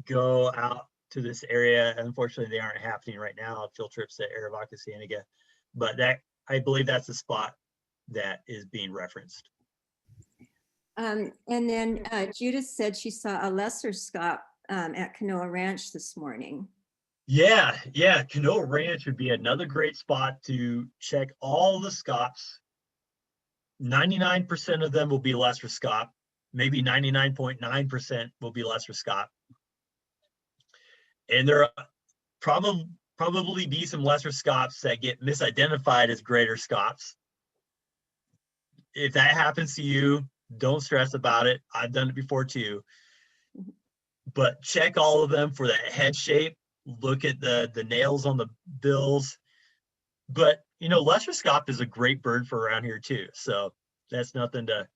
go out to this area. Unfortunately, they aren't happening right now, field trips at Arivaca, Cienega, but that, I believe that's the spot that is being referenced. And then Judith said she saw a lesser scop at Canoa Ranch this morning. Yeah, Canoa Ranch would be another great spot to check all the scops. 99% of them will be lesser scop. Maybe 99.9% will be lesser scop. And there are probably be some lesser scops that get misidentified as greater scops. If that happens to you, don't stress about it. I've done it before too. But check all of them for that head shape. Look at the nails on the bills. But you know, lesser scop is a great bird for around here too. So that's nothing to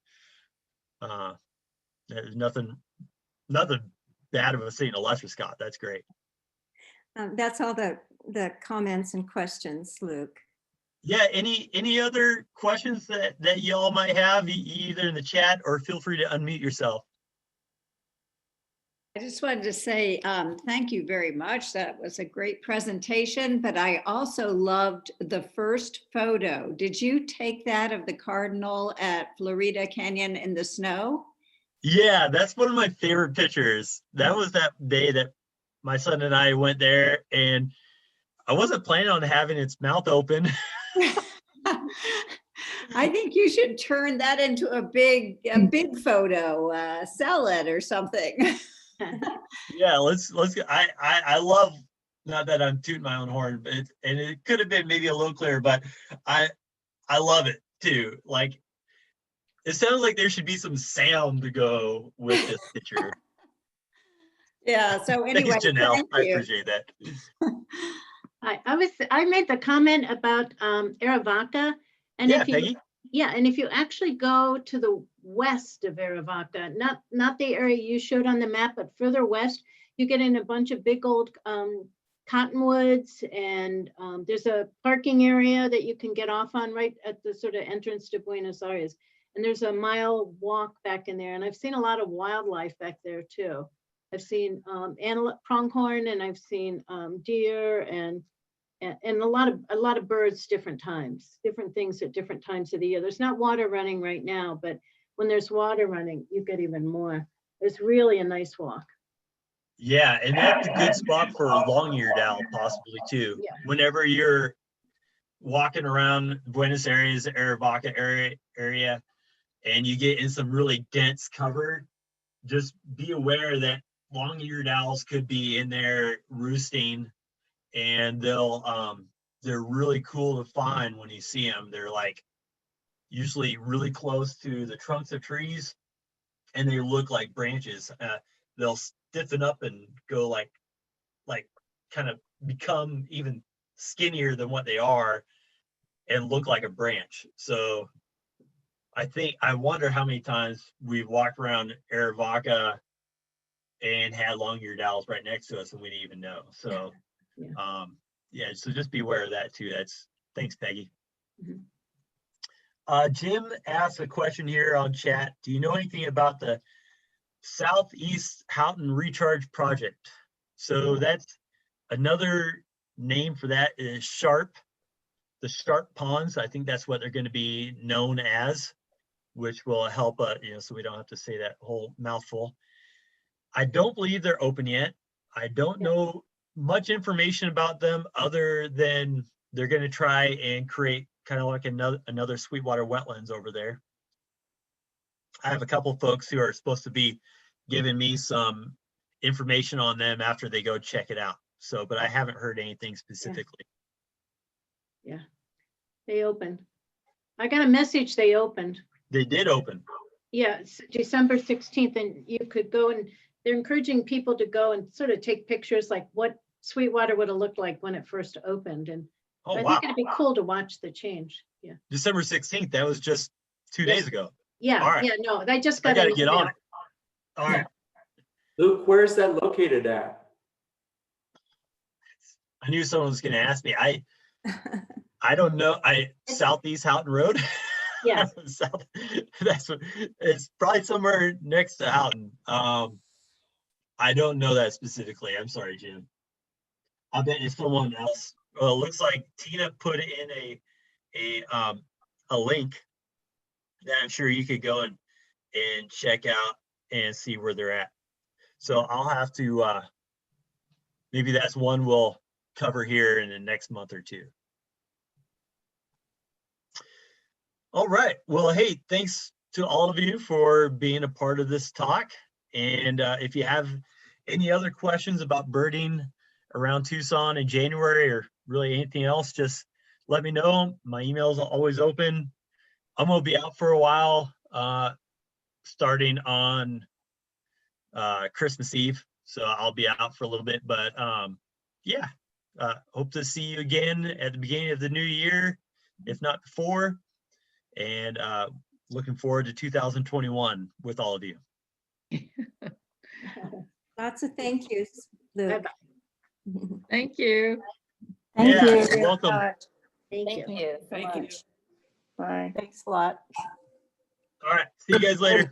there's nothing bad about seeing a lesser scop. That's great. That's all the comments and questions, Luke. Yeah, any other questions that y'all might have, either in the chat or feel free to unmute yourself. I just wanted to say thank you very much. That was a great presentation, but I also loved the first photo. Did you take that of the cardinal at Florida Canyon in the snow? Yeah, that's one of my favorite pictures. That was that day that my son and I went there, and I wasn't planning on having its mouth open. I think you should turn that into a big photo, sell it or something. Yeah, let's I love, not that I'm tooting my own horn, but it could have been maybe a little clearer, but I love it too. Like, it sounds like there should be some sound to go with this picture. Yeah, so anyway, thanks, Janelle. thank I you. appreciate that. I made the comment about Arivaca, and Yeah, if you Peggy? and if you actually go to the west of Arivaca, not the area you showed on the map, but further west, you get in a bunch of big old cottonwoods, and there's a parking area that you can get off on right at the sort of entrance to Buenos Aires, and there's a mile walk back in there, and I've seen a lot of wildlife back there too. I've seen antelope, pronghorn, and I've seen deer and a lot of birds, different things at different times of the year. There's not water running right now, but when there's water running, you get even more. It's really a nice walk. Yeah, and that's a good spot for a long-eared owl possibly too. Yeah. Whenever you're walking around Buenos Aires, Arivaca area, and you get in some really dense cover, just be aware that long-eared owls could be in there roosting, and they're really cool to find when you see them. They're like usually really close to the trunks of trees, and they look like branches. They'll stiffen up and go like kind of become even skinnier than what they are and look like a branch. So I wonder how many times we've walked around Arivaca and had long-eared owls right next to us and we didn't even know. So yeah, so just be aware of that too. Thanks, Peggy. Mm-hmm. Jim asked a question here on chat. Do you know anything about the Southeast Houghton Recharge Project? So that's another name for that is Sharp, the Sharp Ponds. I think that's what they're going to be known as, which will help, so we don't have to say that whole mouthful. I don't believe they're open yet. I don't know much information about them other than they're going to try and create kind of like another Sweetwater wetlands over there. I have a couple folks who are supposed to be giving me some information on them after they go check it out. So, but I haven't heard anything specifically. Yeah, they opened. I got a message they opened. They did open. Yeah, it's December 16th, and you could go, and they're encouraging people to go and sort of take pictures like what Sweetwater would have looked like when it first opened. And I think it'd be cool to watch the change. Yeah. December 16th, that was just 2 days ago. Yeah, All right. yeah, no, I just got I gotta get on it. All right. Luke, where's that located at? I knew someone was going to ask me. I don't know. Southeast Houghton Road. Yeah. South, that's what it's probably somewhere next to Houghton. I don't know that specifically. I'm sorry, Jim. I bet it's someone else. Well, it looks like Tina put in a link that I'm sure you could go and check out and see where they're at. So I'll have to maybe that's one we'll cover here in the next month or two. All right. Well, hey, thanks to all of you for being a part of this talk. And if you have any other questions about birding around Tucson in January or really anything else, just let me know. My email is always open. I'm going to be out for a while, starting on Christmas Eve. So I'll be out for a little bit, but yeah, hope to see you again at the beginning of the new year, if not before. And looking forward to 2021 with all of you. Lots of thank yous, Luke. Thank you. Thank Yeah, you. you're welcome. Thank you. Thank you. Bye. Thanks a lot. All right. See you guys later.